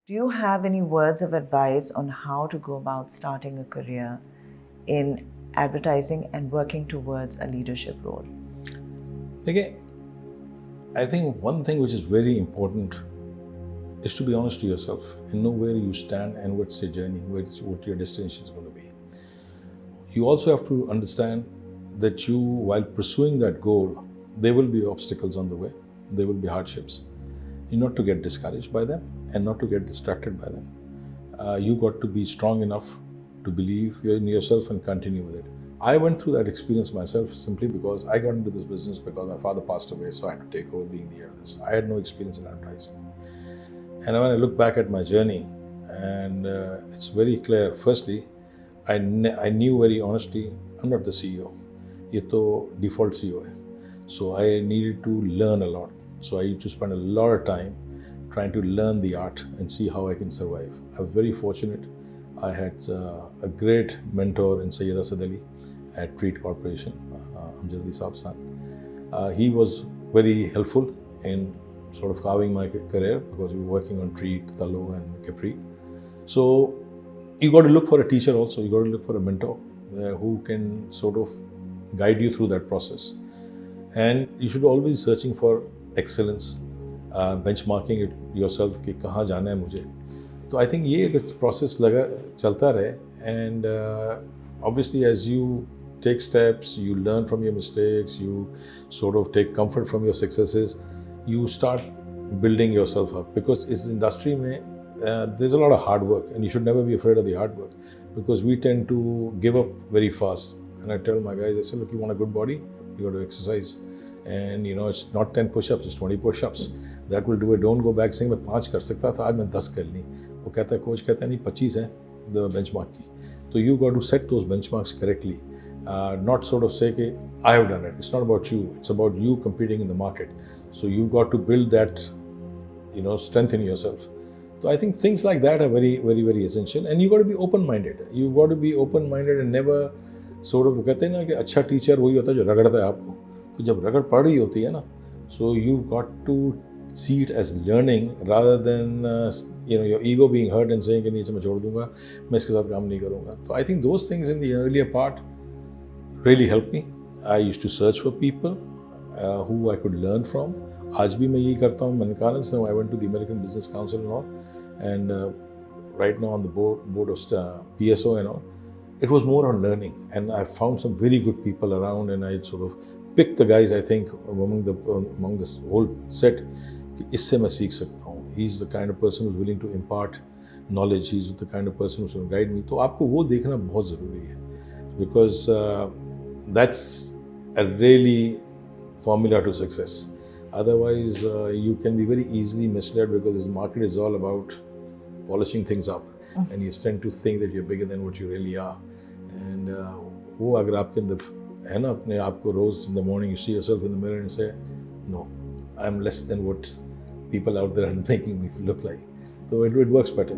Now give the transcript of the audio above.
Do you have any words of advice on how to go about starting a career in advertising and working towards a leadership role? Again, I think one thing which is very important is to be honest to yourself and know where you stand and what's your journey, what your destination is going to be. You also have to understand that you, while pursuing that goal, there will be obstacles on the way, there will be hardships. You not to get discouraged by them and not to get distracted by them. You got to be strong enough to believe in yourself and continue with it. I went through that experience myself simply because I got into this business because my father passed away, so I had to take over being the eldest. I had no experience in advertising. And when I look back at my journey, and it's very clear, firstly, I knew very honestly, I'm not the CEO. ये तो default CEO है. So I needed to learn a lot. So I used to spend a lot of time trying to learn the art and see how I can survive. I was very fortunate. I had a great mentor in Sayyid Asad Ali at Treat Corporation, Amjad Ali Saab's son. He was very helpful in sort of carving my career because we were working on Treat, Talo and Capri. So you got to look for a teacher also. You got to look for a mentor who can sort of guide you through that process. And you should always be searching for excellence, benchmarking it yourself कि कहाँ जाना है मुझे. तो I think ये एक process चलता रहे, and obviously as you take steps, you learn from your mistakes, you sort of take comfort from your successes, you start building yourself up, because this industry mein, there's a lot of hard work, and you should never be afraid of the hard work, because we tend to give up very fast. And I tell my guys, I say, look, you want a good body, you got to exercise. And it's not 10 push-ups, it's 20 push-ups. That will do it. Don't go back saying मैं 5 कर सकता था, आज मैं 10 कर ली. वो कहता है, कोच कहता है नहीं 25 है the benchmark की. So you got to set those benchmarks correctly. Not sort of say कि I have done it. It's not about you. It's about you competing in the market. So you got to build that, strength in yourself. So I think things like that are very, very, very essential. And you got to be open-minded. You got to be open-minded and never sort of, वो कहते हैं ना कि अच्छा teacher वही होता है जो रगड़ता है आपको. तो जब रगड़ पड़ रही होती है ना, so you've got to see it as learning rather than your ego being hurt and saying कि नहीं मैं छोड़ दूंगा, मैं इसके साथ काम नहीं करूँगा. So I think those things in the earlier part really helped me. I used to search for people who I could learn from. आज भी मैं यही करता हूँ. मैंने कहा ना, I went to the American Business Council and all, and right now on the board of PSO and all. It was more on learning, and I found some very good people around, and I sort of picked the guys I think among this whole set. इससे मैं सीख सकता हूँ. He's the kind of person who's willing to impart knowledge. He's the kind of person who's going to guide me. तो आपको वो देखना बहुत ज़रूरी है, because that's a really formula to success. Otherwise, you can be very easily misled, because this market is all about polishing things up, and you tend to think that you're bigger than what you really are. And वो अगर आपके अंदर है ना, अपने आप को रोज in the morning you see yourself in the mirror and say, no, I'm less than what people out there are making me look like. So it works better.